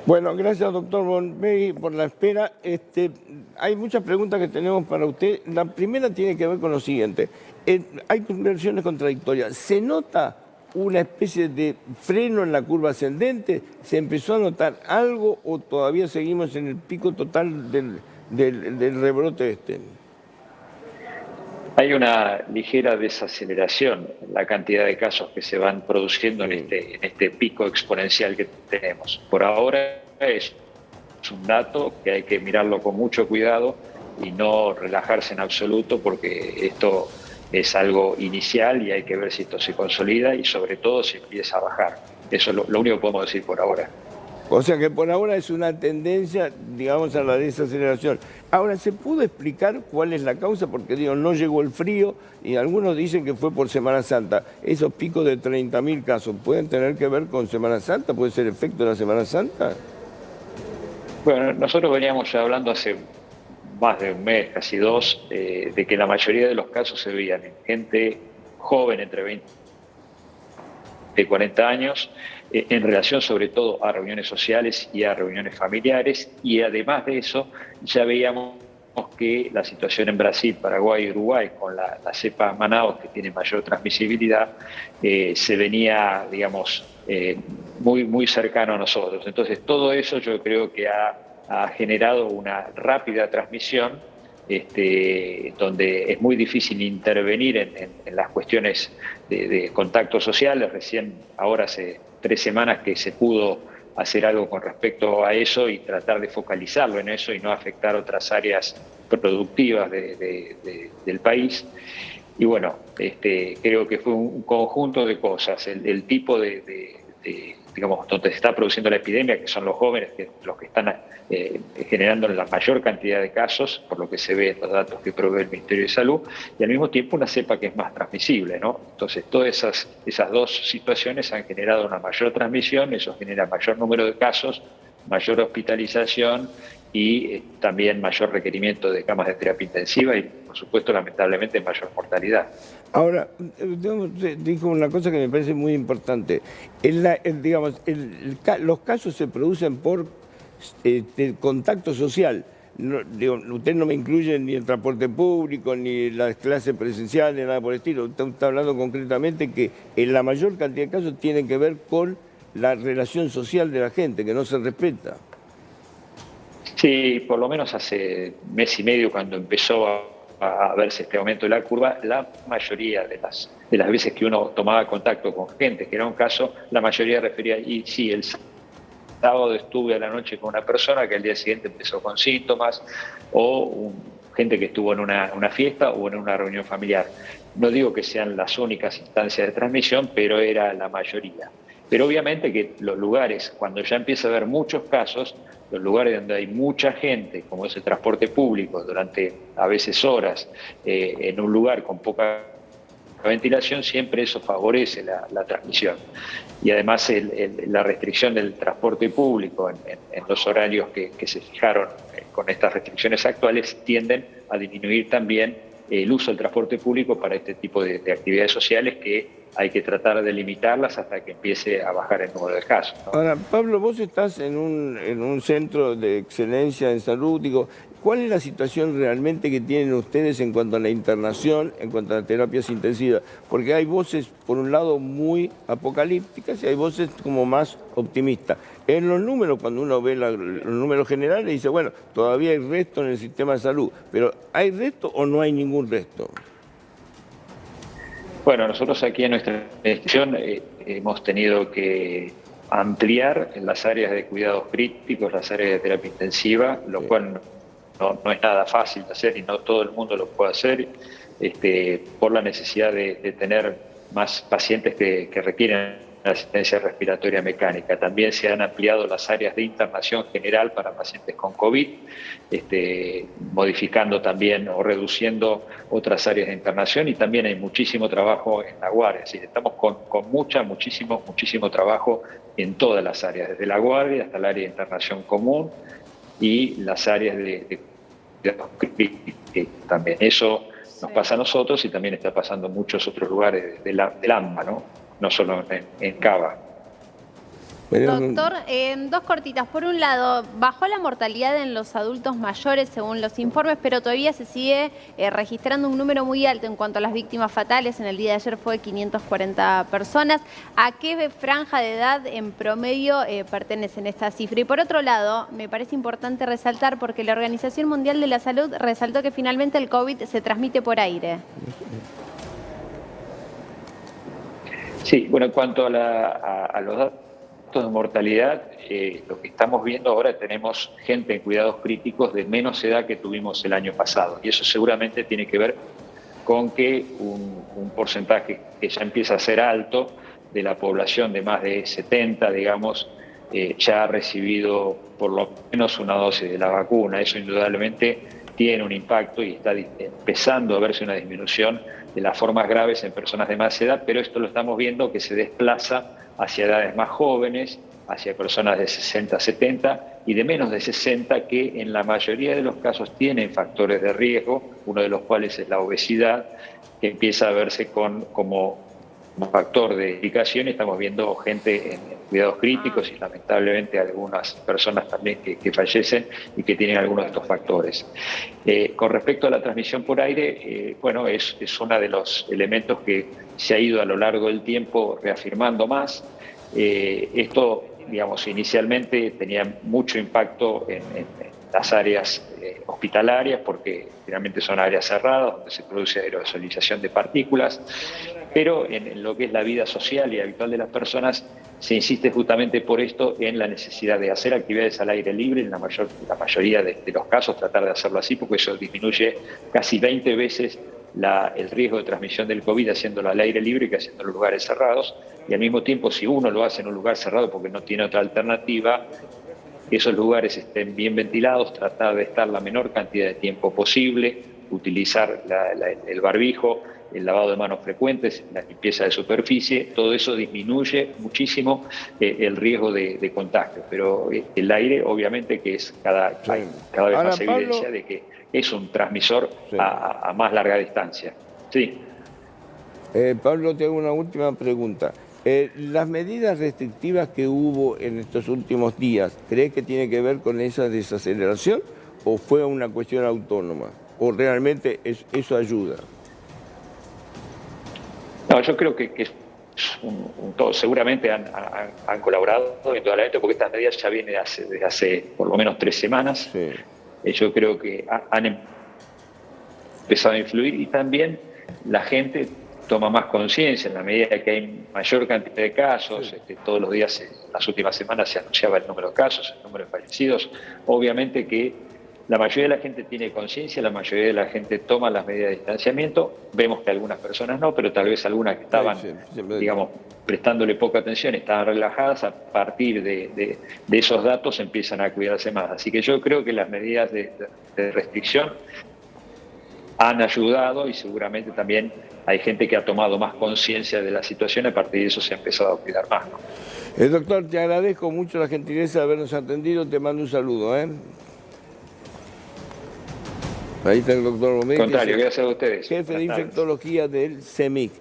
Bueno, gracias, doctor Bonvegui, por la espera. Hay muchas preguntas que tenemos para usted. La primera tiene que ver con lo siguiente. Hay versiones contradictorias. ¿Se nota una especie de freno en la curva ascendente? ¿Se empezó a notar algo o todavía seguimos en el pico total del rebrote este? Hay una ligera desaceleración en la cantidad de casos que se van produciendo en este pico exponencial que tenemos. Por ahora es un dato que hay que mirarlo con mucho cuidado y no relajarse en absoluto, porque esto es algo inicial y hay que ver si esto se consolida y sobre todo si empieza a bajar. Eso es lo único que podemos decir por ahora. O sea que por ahora es una tendencia, digamos, a la desaceleración. Ahora, ¿se pudo explicar cuál es la causa? Porque, digo, no llegó el frío y algunos dicen que fue por Semana Santa. Esos picos de 30.000 casos, ¿pueden tener que ver con Semana Santa? ¿Puede ser efecto de la Semana Santa? Bueno, nosotros veníamos ya hablando hace más de un mes, casi dos, de que la mayoría de los casos se veían en gente joven, entre 20 y 40 años, en relación sobre todo a reuniones sociales y a reuniones familiares, y además de eso ya veíamos que la situación en Brasil, Paraguay y Uruguay con la cepa Manaus, que tiene mayor transmisibilidad, se venía, digamos, muy cercano a nosotros. Entonces todo eso yo creo que ha generado una rápida transmisión, donde es muy difícil intervenir en las cuestiones de contactos sociales. Recién, ahora hace 3 semanas que se pudo hacer algo con respecto a eso y tratar de focalizarlo en eso y no afectar otras áreas productivas del país. Y bueno, creo que fue un conjunto de cosas. El tipo digamos, donde se está produciendo la epidemia, que son los jóvenes, los que están generando la mayor cantidad de casos, por lo que se ve en los datos que provee el Ministerio de Salud, y al mismo tiempo una cepa que es más transmisible, ¿no? Entonces, todas esas dos situaciones han generado una mayor transmisión, eso genera mayor número de casos, mayor hospitalización y también mayor requerimiento de camas de terapia intensiva y, por supuesto, lamentablemente, mayor mortalidad. Ahora, dijo una cosa que me parece muy importante. Digamos, los casos se producen por contacto social. No, digo, usted no me incluye ni el transporte público, ni las clases presenciales, ni nada por el estilo. Usted está hablando concretamente que en la mayor cantidad de casos tienen que ver con la relación social de la gente, que no se respeta. Sí, por lo menos hace mes y medio, cuando empezó a verse este aumento de la curva, la mayoría de las veces que uno tomaba contacto con gente, que era un caso, la mayoría refería, y sí, el sábado estuve a la noche con una persona que al día siguiente empezó con síntomas, o gente que estuvo en una fiesta o en una reunión familiar. No digo que sean las únicas instancias de transmisión, pero era la mayoría. Pero obviamente que los lugares, cuando ya empieza a haber muchos casos, los lugares donde hay mucha gente, como es el transporte público, durante a veces horas, en un lugar con poca ventilación, siempre eso favorece la transmisión. Y además la restricción del transporte público en los horarios que se fijaron con estas restricciones actuales tienden a disminuir también el uso del transporte público para este tipo de actividades sociales, que hay que tratar de limitarlas hasta que empiece a bajar el número de casos, ¿no? Ahora, Pablo, vos estás en un centro de excelencia en salud. Digo, ¿cuál es la situación realmente que tienen ustedes en cuanto a la internación, en cuanto a las terapias intensivas? Porque hay voces, por un lado, muy apocalípticas y hay voces como más optimistas. En los números, cuando uno ve los números generales, dice, bueno, todavía hay resto en el sistema de salud, pero ¿hay resto o no hay ningún resto? Bueno, nosotros aquí en nuestra institución hemos tenido que ampliar en las áreas de cuidados críticos, las áreas de terapia intensiva, lo cual no es nada fácil de hacer y no todo el mundo lo puede hacer, por la necesidad de tener más pacientes que requieren asistencia respiratoria mecánica. También se han ampliado las áreas de internación general para pacientes con COVID, modificando también o reduciendo otras áreas de internación, y también hay muchísimo trabajo en la guardia. Así que estamos con muchísimo trabajo en todas las áreas, desde la guardia hasta el área de internación común y las áreas de también. Eso nos pasa a nosotros y también está pasando en muchos otros lugares del AMBA, ¿no? No solo en Cava. Doctor, dos cortitas. Por un lado, bajó la mortalidad en los adultos mayores según los informes, pero todavía se sigue registrando un número muy alto en cuanto a las víctimas fatales. En el día de ayer fue 540 personas. ¿A qué franja de edad en promedio pertenecen esta cifra? Y por otro lado, me parece importante resaltar porque la Organización Mundial de la Salud resaltó que finalmente el COVID se transmite por aire. Sí, bueno, en cuanto a los datos de mortalidad, lo que estamos viendo ahora, tenemos gente en cuidados críticos de menos edad que tuvimos el año pasado, y eso seguramente tiene que ver con que un porcentaje que ya empieza a ser alto de la población de más de 70, digamos, ya ha recibido por lo menos una dosis de la vacuna. Eso indudablemente tiene un impacto y está empezando a verse una disminución de las formas graves en personas de más edad, pero esto lo estamos viendo que se desplaza hacia edades más jóvenes, hacia personas de 60, 70 y de menos de 60 que en la mayoría de los casos tienen factores de riesgo, uno de los cuales es la obesidad, que empieza a verse como factor de indicación. Estamos viendo gente en cuidados críticos y lamentablemente algunas personas también que fallecen y que tienen algunos de estos factores. Con respecto a la transmisión por aire, bueno, es uno de los elementos que se ha ido a lo largo del tiempo reafirmando más. Esto, digamos, inicialmente tenía mucho impacto en las áreas hospitalarias, porque finalmente son áreas cerradas donde se produce aerosolización de partículas, pero en lo que es la vida social y habitual de las personas se insiste justamente por esto en la necesidad de hacer actividades al aire libre, en la mayoría de los casos tratar de hacerlo así, porque eso disminuye casi 20 veces el riesgo de transmisión del COVID haciéndolo al aire libre que haciéndolo en lugares cerrados, y al mismo tiempo si uno lo hace en un lugar cerrado porque no tiene otra alternativa, que esos lugares estén bien ventilados, tratar de estar la menor cantidad de tiempo posible, utilizar el barbijo, el lavado de manos frecuentes, la limpieza de superficie. Todo eso disminuye muchísimo el riesgo de contagio, pero el aire obviamente que es cada vez Ahora, más Pablo, evidencia de que es un transmisor a más larga distancia. Sí. Pablo, te hago una última pregunta. Las medidas restrictivas que hubo en estos últimos días, ¿crees que tiene que ver con esa desaceleración o fue una cuestión autónoma? ¿O realmente eso ayuda? No, yo creo que es un todo. Seguramente han colaborado, indudablemente, porque estas medidas ya vienen desde hace por lo menos 3 semanas. Sí. Yo creo que han empezado a influir y también la gente toma más conciencia en la medida que hay mayor cantidad de casos. Sí. Todos los días, en las últimas semanas, se anunciaba el número de casos, el número de fallecidos. Obviamente que la mayoría de la gente tiene conciencia, la mayoría de la gente toma las medidas de distanciamiento. Vemos que algunas personas no, pero tal vez algunas que estaban, digamos, prestándole poca atención, estaban relajadas. A partir de esos datos empiezan a cuidarse más. Así que yo creo que las medidas de restricción han ayudado y seguramente también hay gente que ha tomado más conciencia de la situación, a partir de eso se ha empezado a cuidar más, ¿no? Doctor, te agradezco mucho la gentileza de habernos atendido, te mando un saludo. Ahí está el doctor Romero. Contrario, gracias a ustedes. Jefe de infectología del CEMIC.